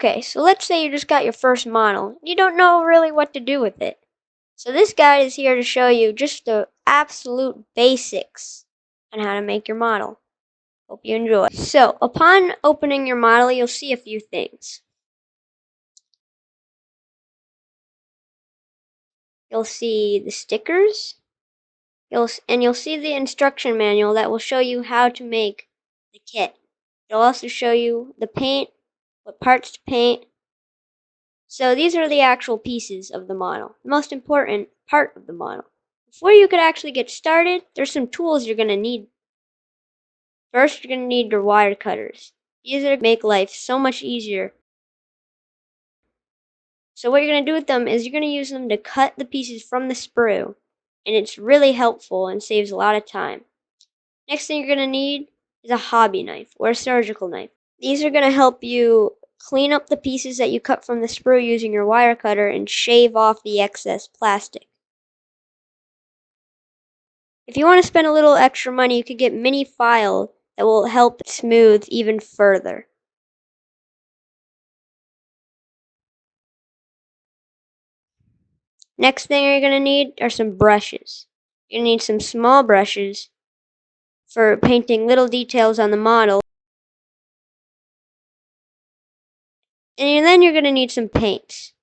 Okay, so let's say you just got your first model. You don't know really what to do with it. So this guide is here to show you just the absolute basics on how to make your model. Hope you enjoy. So, upon opening your model, you'll see a few things. You'll see the stickers, you'll see the instruction manual that will show you how to make the kit. It'll also show you the paint, what parts to paint. So these are the actual pieces of the model, the most important part of the model. Before you could actually get started, there's some tools you're going to need. First, you're going to need your wire cutters. These are going to make life so much easier. So what you're going to do with them is you're going to use them to cut the pieces from the sprue, and it's really helpful and saves a lot of time. Next thing you're going to need is a hobby knife or a surgical knife. These are going to help you clean up the pieces that you cut from the sprue using your wire cutter and shave off the excess plastic. If you want to spend a little extra money, you could get mini file that will help smooth even further. Next thing you're going to need are some brushes. You're going to need some small brushes for painting little details on the model. And then you're going to need some paints.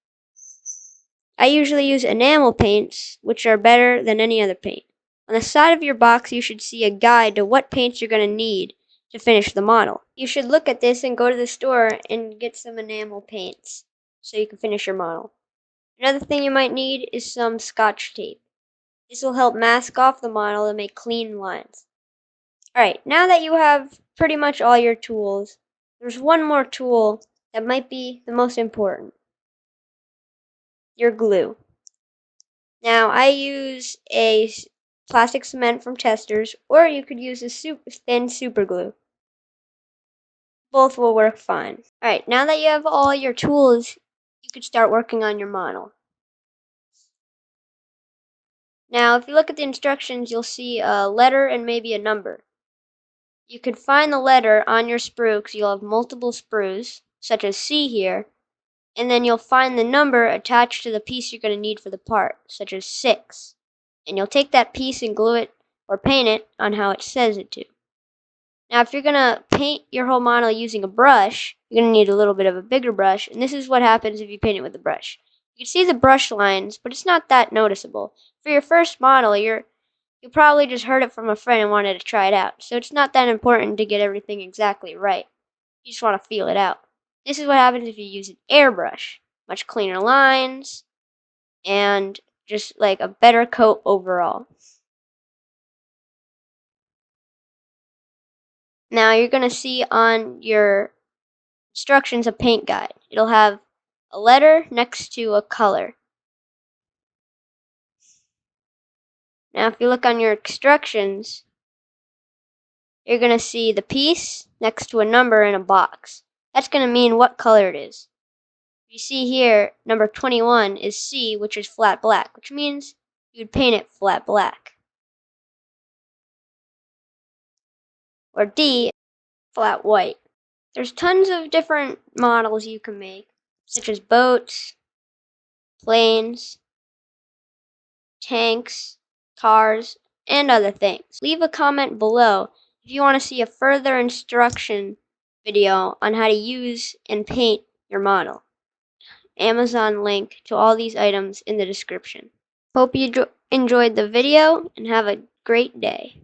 I usually use enamel paints, which are better than any other paint. On the side of your box, you should see a guide to what paints you're going to need to finish the model. You should look at this and go to the store and get some enamel paints so you can finish your model. Another thing you might need is some Scotch tape. This will help mask off the model and make clean lines. Alright, now that you have pretty much all your tools, there's one more tool that might be the most important. Your glue. Now, I use a plastic cement from Testors, or you could use a thin super glue. Both will work fine. Alright, now that you have all your tools, you could start working on your model. Now, if you look at the instructions, you'll see a letter and maybe a number. You could find the letter on your sprue because you'll have multiple sprues, such as C here, and then you'll find the number attached to the piece you're going to need for the part, such as 6. And you'll take that piece and glue it or paint it on how it says it to. Now, if you're going to paint your whole model using a brush, you're going to need a little bit of a bigger brush, and this is what happens if you paint it with a brush. You can see the brush lines, but it's not that noticeable. For your first model, you probably just heard it from a friend and wanted to try it out, so it's not that important to get everything exactly right. You just want to feel it out. This is what happens if you use an airbrush. Much cleaner lines, and just like a better coat overall. Now you're going to see on your instructions a paint guide. It'll have a letter next to a color. Now if you look on your instructions, you're going to see the piece next to a number in a box. That's going to mean what color it is. You see here, number 21 is C, which is flat black, which means you would paint it flat black. Or D, flat white. There's tons of different models you can make, such as boats, planes, tanks, cars, and other things. Leave a comment below if you want to see a further instruction video on how to use and paint your model. Amazon link to all these items in the description. Hope you enjoyed the video and have a great day.